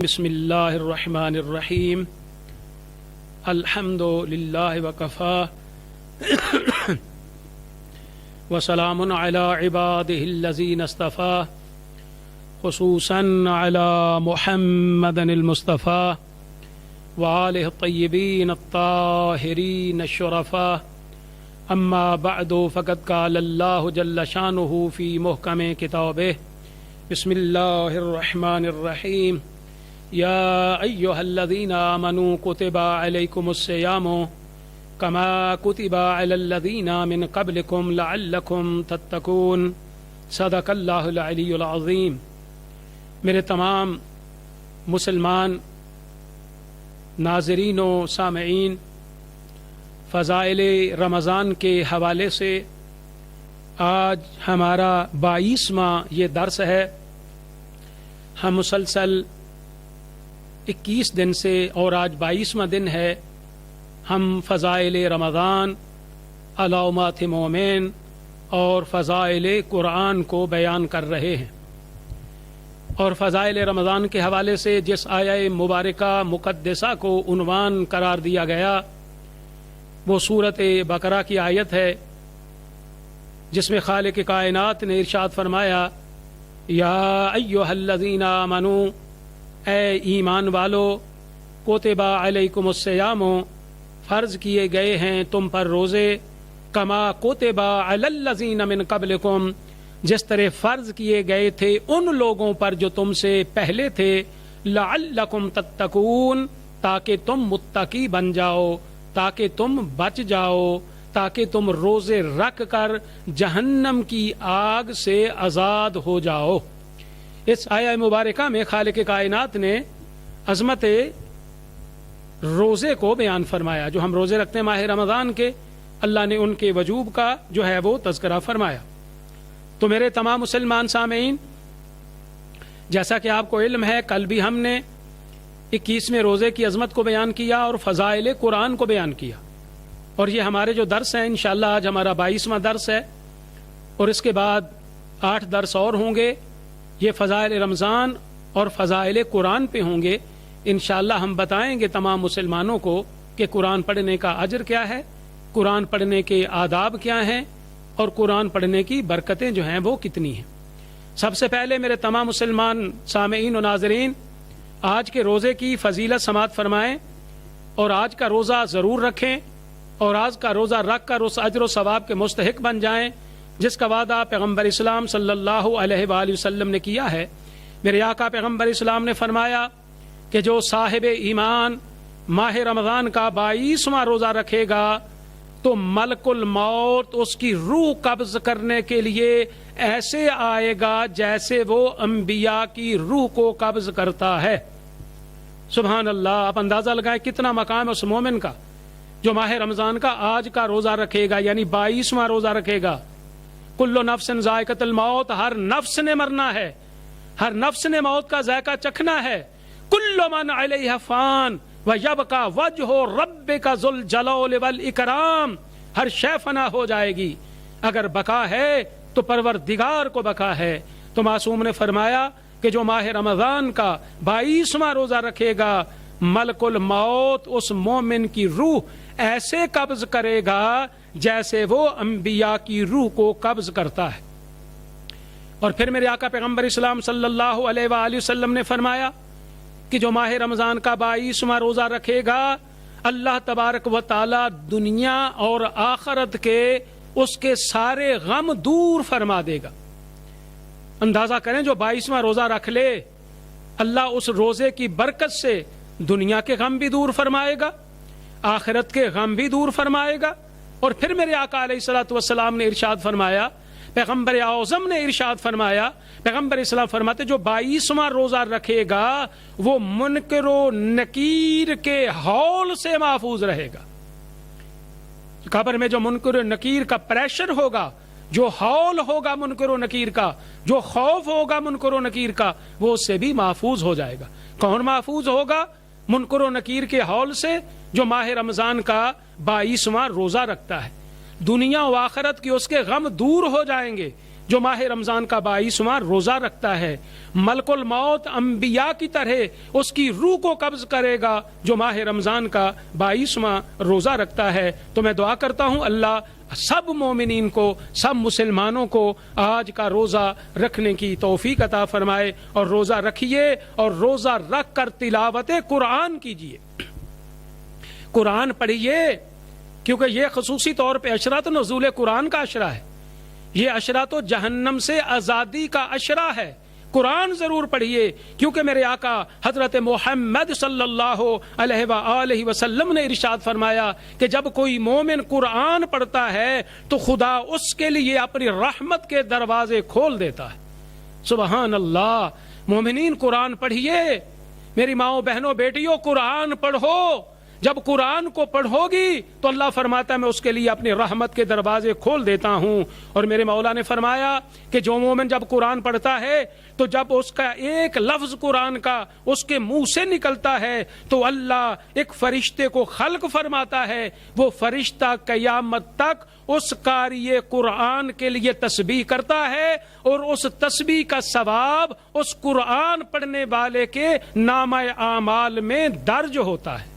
بسم اللہ الرحمن الرحیم الحمد للہ وکفى وسلام علی عبادہ الذین اصطفى خصوصا علی محمد المصطفى وآلہ الطیبین الطاہرین الشرفاء اما بعد فقد قال اللہ جل شانہ فی محکم کتابہ بسم اللہ الرحمن الرحیم یا ایہا الذین آمنوا کتب علیکم الصیام کما کتب علی الذین من قبلکم لعلکم تتقون صدق اللہ العلی العظیم۔ میرے تمام مسلمان ناظرین و سامعین، فضائل رمضان کے حوالے سے آج ہمارا 22واں یہ درس ہے۔ ہم مسلسل 21 دن سے اور آج 22واں دن ہے، ہم فضائل رمضان، علامات مومن اور فضائل قرآن کو بیان کر رہے ہیں۔ اور فضائل رمضان کے حوالے سے جس آیہ مبارکہ مقدسہ کو عنوان قرار دیا گیا وہ سورۃ بقرہ کی آیت ہے، جس میں خالق کائنات نے ارشاد فرمایا یا ایھا الذین آمنوا، اے ایمان والو، کتب علیکم الصیام، فرض کیے گئے ہیں تم پر روزے، کما کتب علی الذین من قبلکم، جس طرح فرض کیے گئے تھے ان لوگوں پر جو تم سے پہلے تھے، لعلکم تتقون، تاکہ تم متقی بن جاؤ، تاکہ تم بچ جاؤ، تاکہ تم روزے رکھ کر جہنم کی آگ سے آزاد ہو جاؤ۔ اس آیہ مبارکہ میں خالق کائنات نے عظمت روزے کو بیان فرمایا۔ جو ہم روزے رکھتے ہیں ماہ رمضان کے، اللہ نے ان کے وجوب کا جو ہے وہ تذکرہ فرمایا۔ تو میرے تمام مسلمان سامعین، جیسا کہ آپ کو علم ہے، کل بھی ہم نے 21ویں روزے کی عظمت کو بیان کیا اور فضائل قرآن کو بیان کیا، اور یہ ہمارے جو درس ہیں انشاءاللہ آج ہمارا 22واں درس ہے، اور اس کے بعد 8 درس اور ہوں گے، یہ فضائل رمضان اور فضائل قرآن پہ ہوں گے۔ انشاءاللہ ہم بتائیں گے تمام مسلمانوں کو کہ قرآن پڑھنے کا اجر کیا ہے، قرآن پڑھنے کے آداب کیا ہیں، اور قرآن پڑھنے کی برکتیں جو ہیں وہ کتنی ہیں۔ سب سے پہلے میرے تمام مسلمان سامعین و ناظرین، آج کے روزے کی فضیلت سماعت فرمائیں، اور آج کا روزہ ضرور رکھیں، اور آج کا روزہ رکھ کر اس اجر و ثواب کے مستحق بن جائیں جس کا وعدہ پیغمبر اسلام صلی اللہ علیہ وآلہ وسلم نے کیا ہے۔ میرے آقا پیغمبر اسلام نے فرمایا کہ جو صاحب ایمان ماہ رمضان کا 22واں روزہ رکھے گا تو ملک الموت اس کی روح قبض کرنے کے لیے ایسے آئے گا جیسے وہ انبیاء کی روح کو قبض کرتا ہے۔ سبحان اللہ! آپ اندازہ لگائیں کتنا مقام ہے اس مومن کا جو ماہ رمضان کا آج کا روزہ رکھے گا، یعنی 22واں روزہ رکھے گا۔ کل نفس ذائقۃ الموت، ہر نفس نے مرنا ہے، ہر نفس نے موت کا ذائقہ چکھنا ہے۔ کل من علیہ فان ویبقی وجہ ربک ذو الجلال والاکرام، ہر شے فنا ہو جائے گی، اگر بقا ہے تو پروردگار کو بقا ہے۔ تو معصوم نے فرمایا کہ جو ماہ رمضان کا 22واں روزہ رکھے گا، ملک الموت اس مومن کی روح ایسے قبض کرے گا جیسے وہ انبیاء کی روح کو قبض کرتا ہے۔ اور پھر میرے آقا پیغمبر اسلام صلی اللہ علیہ وآلہ وسلم نے فرمایا کہ جو ماہ رمضان کا 22واں روزہ رکھے گا، اللہ تبارک و تعالی دنیا اور آخرت کے اس کے سارے غم دور فرما دے گا۔ اندازہ کریں جو 22واں روزہ رکھ لے، اللہ اس روزے کی برکت سے دنیا کے غم بھی دور فرمائے گا، آخرت کے غم بھی دور فرمائے گا۔ اور پھر میرے آقا علیہ الصلوۃ والسلام نے ارشاد فرمایا، پیغمبر اعظم نے ارشاد فرمایا، پیغمبر اسلام فرماتے جو 22واں روزہ رکھے گا وہ منکر و نکیر کے ہول سے محفوظ رہے گا۔ قبر میں جو منکر و نکیر کا پریشر ہوگا، جو ہول ہوگا منکر و نکیر کا، جو خوف ہوگا منکر و نکیر کا، وہ اس سے بھی محفوظ ہو جائے گا۔ کون محفوظ ہوگا منکر و نکیر کے ہول سے؟ جو ماہ رمضان کا 22واں روزہ رکھتا ہے۔ دنیا و آخرت کی اس کے غم دور ہو جائیں گے جو ماہ رمضان کا 22واں روزہ رکھتا ہے، ملک الموت انبیاء کی طرح اس کی روح کو قبض کرے گا جو ماہ رمضان کا 22واں روزہ رکھتا ہے۔ تو میں دعا کرتا ہوں اللہ سب مومنین کو، سب مسلمانوں کو آج کا روزہ رکھنے کی توفیق عطا فرمائے، اور روزہ رکھیے اور روزہ رکھ کر تلاوت قرآن کیجیے، قرآن پڑھیے، کیونکہ یہ خصوصی طور پہ عشرۃ نزول قرآن کا عشرہ ہے، یہ عشرہ تو جہنم سے آزادی کا عشرہ ہے۔ قرآن ضرور پڑھیے، کیونکہ میرے آقا حضرت محمد صلی اللہ علیہ وآلہ وسلم نے ارشاد فرمایا کہ جب کوئی مومن قرآن پڑھتا ہے تو خدا اس کے لیے اپنی رحمت کے دروازے کھول دیتا ہے۔ سبحان اللہ۔ مومنین قرآن پڑھیے، میری ماؤں بہنوں بیٹیوں قرآن پڑھو، جب قرآن کو پڑھو گی تو اللہ فرماتا ہے میں اس کے لیے اپنی رحمت کے دروازے کھول دیتا ہوں۔ اور میرے مولا نے فرمایا کہ جو مومن جب قرآن پڑھتا ہے تو جب اس کا ایک لفظ قرآن کا اس کے منہ سے نکلتا ہے تو اللہ ایک فرشتے کو خلق فرماتا ہے، وہ فرشتہ قیامت تک اس قاری قرآن کے لیے تسبیح کرتا ہے، اور اس تسبیح کا ثواب اس قرآن پڑھنے والے کے نامہ اعمال میں درج ہوتا ہے۔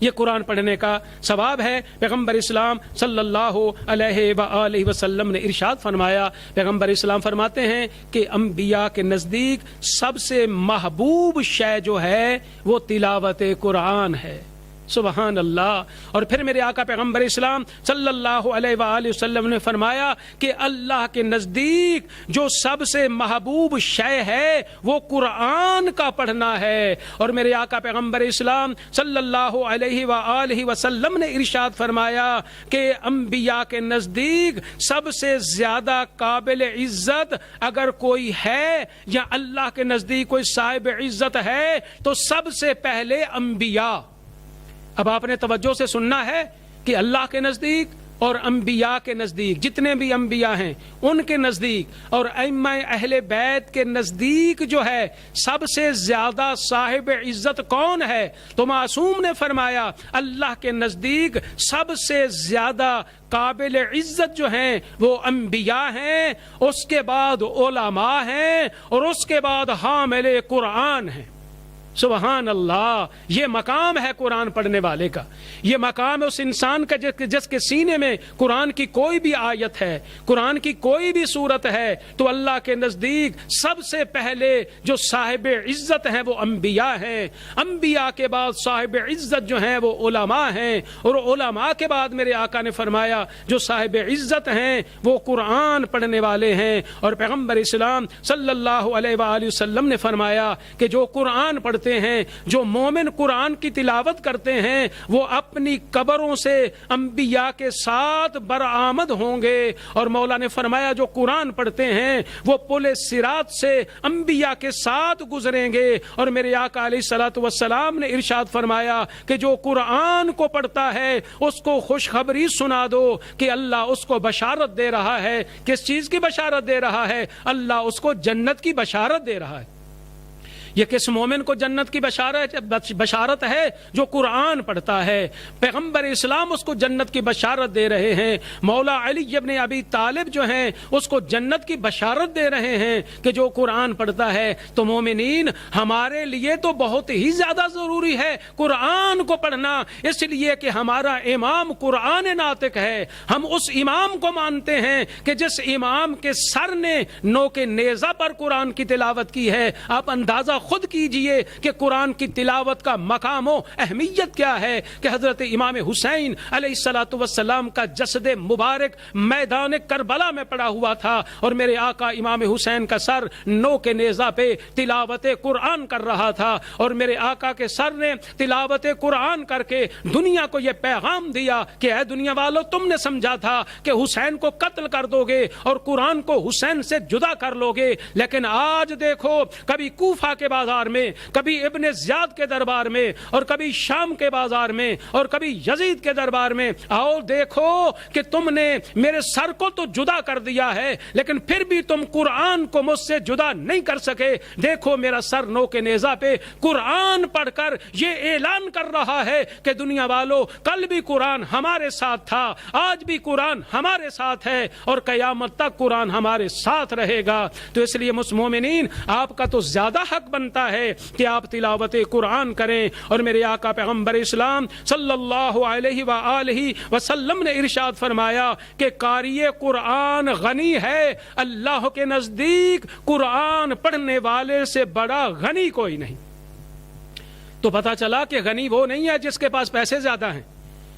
یہ قرآن پڑھنے کا ثواب ہے۔ پیغمبر اسلام صلی اللہ علیہ وآلہ وسلم نے ارشاد فرمایا، پیغمبر اسلام فرماتے ہیں کہ انبیاء کے نزدیک سب سے محبوب شے جو ہے وہ تلاوت قرآن ہے۔ سبحان اللہ۔ اور پھر میرے آقا پیغمبر اسلام صلی اللہ علیہ وآلہ وسلم نے فرمایا کہ اللہ کے نزدیک جو سب سے محبوب شے ہے وہ قرآن کا پڑھنا ہے۔ اور میرے آقا پیغمبر اسلام صلی اللہ علیہ وآلہ وسلم نے ارشاد فرمایا کہ انبیاء کے نزدیک سب سے زیادہ قابل عزت اگر کوئی ہے یا اللہ کے نزدیک کوئی صاحب عزت ہے تو سب سے پہلے انبیاء۔ اب آپ نے توجہ سے سننا ہے کہ اللہ کے نزدیک اور انبیاء کے نزدیک، جتنے بھی انبیاء ہیں ان کے نزدیک اور ائمہ اہل بیت کے نزدیک جو ہے سب سے زیادہ صاحب عزت کون ہے؟ تو معصوم نے فرمایا اللہ کے نزدیک سب سے زیادہ قابل عزت جو ہیں وہ انبیاء ہیں، اس کے بعد علماء ہیں، اور اس کے بعد حامل قرآن ہیں۔ سبحان اللہ۔ یہ مقام ہے قرآن پڑھنے والے کا، یہ مقام ہے اس انسان کا جس کے سینے میں قرآن کی کوئی بھی آیت ہے، قرآن کی کوئی بھی صورت ہے تو اللہ کے نزدیک سب سے پہلے جو صاحب عزت ہیں وہ انبیاء ہیں، انبیاء کے بعد صاحب عزت جو ہیں وہ علماء ہیں، اور علماء کے بعد میرے آقا نے فرمایا جو صاحب عزت ہیں وہ قرآن پڑھنے والے ہیں۔ اور پیغمبر اسلام صلی اللہ علیہ وآلہ وسلم نے فرمایا کہ جو قرآن پڑھتے ہیں، جو مومن قرآن کی تلاوت کرتے ہیں، وہ اپنی قبروں سے انبیاء کے ساتھ برآمد ہوں گے۔ اور مولا نے فرمایا جو قرآن پڑھتے ہیں وہ پل صراط سے انبیاء کے ساتھ گزریں گے۔ اور میرے آقا علیہ الصلوۃ والسلام نے ارشاد فرمایا کہ جو قرآن کو پڑھتا ہے اس کو خوشخبری سنا دو کہ اللہ اس کو بشارت دے رہا ہے۔ کس چیز کی بشارت دے رہا ہے؟ اللہ اس کو جنت کی بشارت دے رہا ہے۔ یہ کس مومن کو جنت کی بشارت ہے؟ جو قرآن پڑھتا ہے۔ پیغمبر اسلام اس کو جنت کی بشارت دے رہے ہیں، مولا علی ابن ابی طالب جو ہیں اس کو جنت کی بشارت دے رہے ہیں کہ جو قرآن پڑھتا ہے۔ تو مومنین ہمارے لیے تو بہت ہی زیادہ ضروری ہے قرآن کو پڑھنا، اس لیے کہ ہمارا امام قرآن ناطق ہے۔ ہم اس امام کو مانتے ہیں کہ جس امام کے سر نے نوک نیزہ پر قرآن کی تلاوت کی ہے۔ آپ اندازہ خود کیجئے کہ قرآن کی تلاوت کا مقام و اہمیت کیا ہے کہ حضرت امام حسین علیہ الصلوۃ والسلام کا جسد مبارک میدان کربلا میں پڑا ہوا تھا، اور میرے آقا امام حسین کا سر نو کے نیزہ پہ تلاوت قرآن کر رہا تھا، اور میرے آقا کے سر نے تلاوت قرآن کر کے دنیا کو یہ پیغام دیا کہ اے دنیا والو، تم نے سمجھا تھا کہ حسین کو قتل کر دو گے اور قرآن کو حسین سے جدا کر لو گے، لیکن آج دیکھو کبھی کوفہ کے بازار میں، کبھی ابن زیاد کے دربار میں، اور کبھی شام کے بازار میں، اور کبھی یزید کے دربار میں، آؤ دیکھو کہ تم نے میرے سر کو تو جدا کر دیا ہے لیکن پھر بھی تم قرآن کو مجھ سے جدا نہیں کر سکے، دیکھو میرا سر نو کے نیزہ پہ قرآن پڑھ کر یہ اعلان کر رہا ہے کہ دنیا والو، کل بھی قرآن ہمارے ساتھ تھا، آج بھی قرآن ہمارے ساتھ ہے، اور قیامت تک قرآن ہمارے ساتھ رہے گا۔ تو اس لیے مومنین، آپ کا تو زیادہ حق بنتا ہے کہ آپ تلاوت قرآن کریں، اور میرے آقا پیغمبر اسلام صلی اللہ علیہ وآلہ وسلم نے ارشاد فرمایا کہ قاری قرآن غنی ہے، اللہ کے نزدیک قرآن پڑھنے والے سے بڑا غنی کوئی نہیں۔ تو پتا چلا کہ غنی وہ نہیں ہے جس کے پاس پیسے زیادہ ہیں،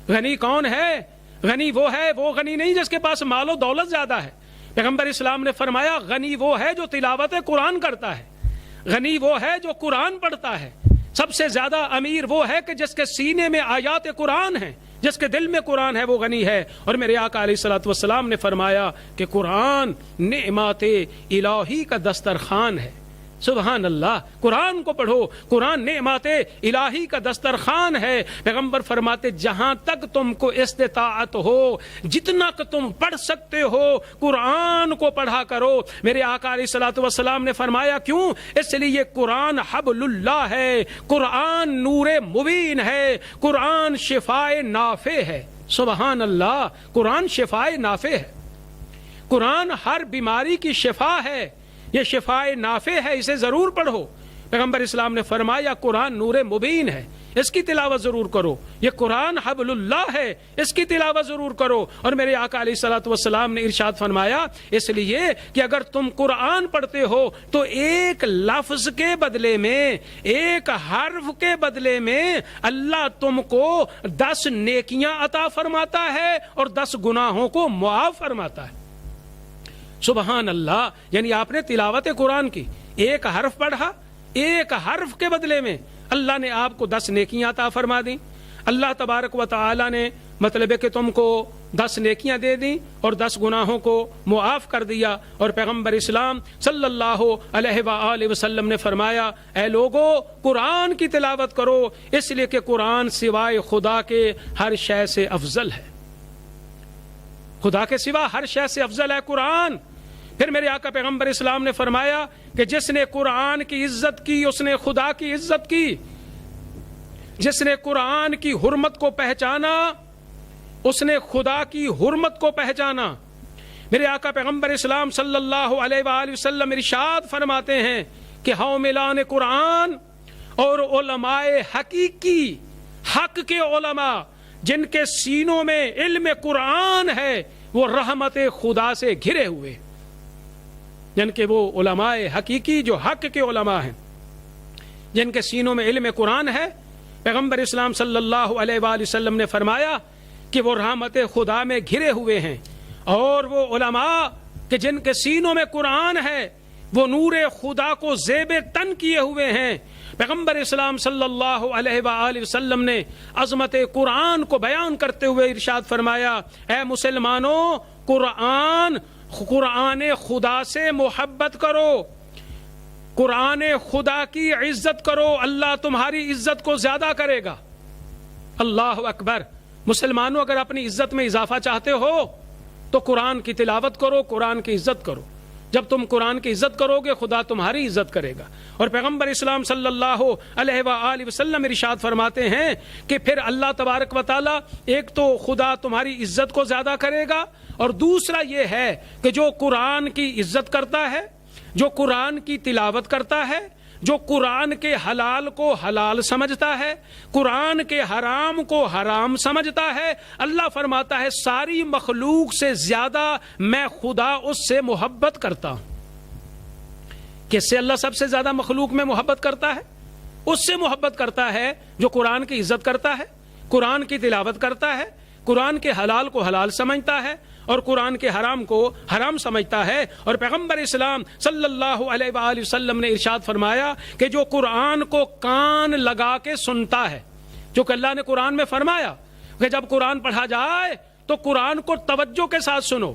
غنی کون ہے؟ غنی وہ ہے، وہ غنی نہیں جس کے پاس مال و دولت زیادہ ہے۔ پیغمبر اسلام نے فرمایا غنی وہ ہے جو تلاوت قرآن کرتا ہے، غنی وہ ہے جو قرآن پڑھتا ہے۔ سب سے زیادہ امیر وہ ہے کہ جس کے سینے میں آیات قرآن ہیں، جس کے دل میں قرآن ہے، وہ غنی ہے۔ اور میرے آقا علیہ الصلوۃ والسلام نے فرمایا کہ قرآن نعمات الہی کا دسترخوان ہے۔ سبحان اللہ، قرآن کو پڑھو، قرآن نعمات الہی کا دسترخوان ہے۔ پیغمبر فرماتے جہاں تک تم کو استطاعت ہو، جتنا کہ تم پڑھ سکتے ہو قرآن کو پڑھا کرو۔ میرے آقا علیہ الصلوۃ والسلام نے فرمایا کیوں؟ اس لیے قرآن حبل اللہ ہے، قرآن نور مبین ہے، قرآن شفائے نافع ہے۔ سبحان اللہ، قرآن شفائے نافع ہے، قرآن ہر بیماری کی شفا ہے، یہ شفائے نافع ہے، اسے ضرور پڑھو۔ پیغمبر اسلام نے فرمایا قرآن نور مبین ہے، اس کی تلاوت ضرور کرو۔ یہ قرآن حبل اللہ ہے، اس کی تلاوت ضرور کرو۔ اور میرے آقا علیہ الصلوۃ والسلام نے ارشاد فرمایا اس لیے کہ اگر تم قرآن پڑھتے ہو تو ایک لفظ کے بدلے میں، ایک حرف کے بدلے میں اللہ تم کو 10 نیکیاں عطا فرماتا ہے اور 10 گناہوں کو معاف فرماتا ہے۔ سبحان اللہ، یعنی آپ نے تلاوت قرآن کی، ایک حرف پڑھا، ایک حرف کے بدلے میں اللہ نے آپ کو 10 نیکیاں عطا فرما دیں۔ اللہ تبارک و تعالی نے مطلب ہے کہ تم کو 10 نیکیاں دے دیں اور 10 گناہوں کو معاف کر دیا۔ اور پیغمبر اسلام صلی اللہ علیہ وآلہ وسلم نے فرمایا اے لوگو، قرآن کی تلاوت کرو، اس لیے کہ قرآن سوائے خدا کے ہر شے سے افضل ہے، خدا کے سوا ہر شے سے افضل ہے قرآن۔ پھر میرے آقا پیغمبر اسلام نے فرمایا کہ جس نے قرآن کی عزت کی اس نے خدا کی عزت کی، جس نے قرآن کی حرمت کو پہچانا اس نے خدا کی حرمت کو پہچانا۔ میرے آقا پیغمبر اسلام صلی اللہ علیہ وآلہ وسلم ارشاد فرماتے ہیں کہ حاملان قرآن اور علماء حقیقی، حق کے علماء جن کے سینوں میں علم قرآن ہے، وہ رحمت خدا سے گھرے ہوئے، جن کے وہ علماء حقیقی جو حق کے علماء ہیں، جن کے سینوں میں علم قرآن ہے۔ پیغمبر اسلام صلی اللہ علیہ وآلہ وسلم نے فرمایا کہ وہ رحمت خدا میں گھرے ہوئے ہیں، اور وہ علماء کہ جن کے سینوں میں قرآن ہے وہ نور خدا کو زیب تن کیے ہوئے ہیں۔ پیغمبر اسلام صلی اللہ علیہ وآلہ وسلم نے عظمت قرآن کو بیان کرتے ہوئے ارشاد فرمایا اے مسلمانوں، قرآن خدا سے محبت کرو، قرآن خدا کی عزت کرو، اللہ تمہاری عزت کو زیادہ کرے گا۔ اللہ اکبر۔ مسلمانوں، اگر اپنی عزت میں اضافہ چاہتے ہو تو قرآن کی تلاوت کرو، قرآن کی عزت کرو۔ جب تم قرآن کی عزت کرو گے خدا تمہاری عزت کرے گا۔ اور پیغمبر اسلام صلی اللہ علیہ وآلہ وسلم ارشاد فرماتے ہیں کہ پھر اللہ تبارک و تعالی ایک تو خدا تمہاری عزت کو زیادہ کرے گا، اور دوسرا یہ ہے کہ جو قرآن کی عزت کرتا ہے، جو قرآن کی تلاوت کرتا ہے، جو قرآن کے حلال کو حلال سمجھتا ہے، قرآن کے حرام کو حرام سمجھتا ہے، اللہ فرماتا ہے ساری مخلوق سے زیادہ میں خدا اس سے محبت کرتا ہوں۔ کس سے اللہ سب سے زیادہ مخلوق میں محبت کرتا ہے؟ اس سے محبت کرتا ہے جو قرآن کی عزت کرتا ہے، قرآن کی تلاوت کرتا ہے، قرآن کے حلال کو حلال سمجھتا ہے اور قرآن کے حرام کو حرام سمجھتا ہے۔ اور پیغمبر اسلام صلی اللہ علیہ وآلہ وسلم نے ارشاد فرمایا کہ جو قرآن کو کان لگا کے سنتا ہے، جو کہ اللہ نے قرآن میں فرمایا کہ جب قرآن پڑھا جائے تو قرآن کو توجہ کے ساتھ سنو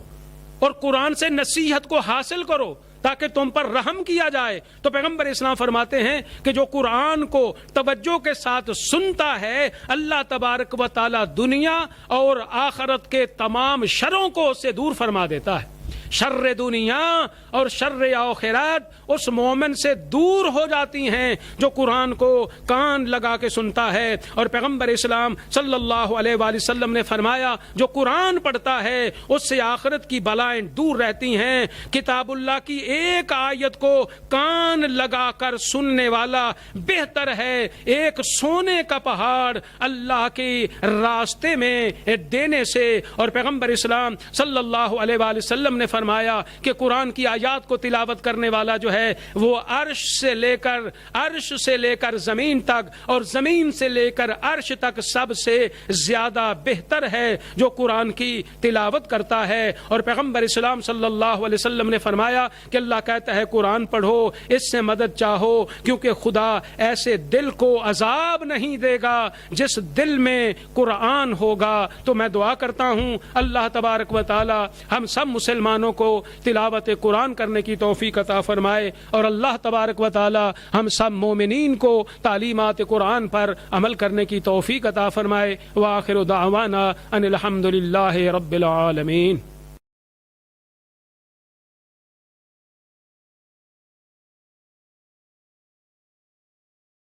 اور قرآن سے نصیحت کو حاصل کرو تاکہ تم پر رحم کیا جائے۔ تو پیغمبر اسلام فرماتے ہیں کہ جو قرآن کو توجہ کے ساتھ سنتا ہے، اللہ تبارک و تعالی دنیا اور آخرت کے تمام شروں کو اس سے دور فرما دیتا ہے۔ شر دنیا اور شر آخرت اس مومن سے دور ہو جاتی ہیں جو قرآن کو کان لگا کے سنتا ہے۔ اور پیغمبر اسلام صلی اللہ علیہ وآلہ وسلم نے فرمایا جو قرآن پڑھتا ہے اس سے آخرت کی بلائیں دور رہتی ہیں۔ کتاب اللہ کی ایک آیت کو کان لگا کر سننے والا بہتر ہے ایک سونے کا پہاڑ اللہ کے راستے میں دینے سے۔ اور پیغمبر اسلام صلی اللہ علیہ وآلہ وسلم نے فرمایا کہ قرآن کی آیات کو تلاوت کرنے والا جو ہے وہ عرش سے لے کر زمین تک اور زمین سے لے کر عرش تک سب سے زیادہ بہتر ہے جو قرآن کی تلاوت کرتا ہے۔ اور پیغمبر اسلام صلی اللہ علیہ وسلم نے فرمایا کہ اللہ کہتا ہے قرآن پڑھو، اس سے مدد چاہو، کیونکہ خدا ایسے دل کو عذاب نہیں دے گا جس دل میں قرآن ہوگا۔ تو میں دعا کرتا ہوں اللہ تبارک و تعالی ہم سب مسلمانوں کو تلاوت قرآن کرنے کی توفیق عطا فرمائے، اور اللہ تبارک و تعالی ہم سب مومنین کو تعلیمات قرآن پر عمل کرنے کی توفیق عطا فرمائے۔ وآخر دعوانا ان الحمد للہ رب العالمین۔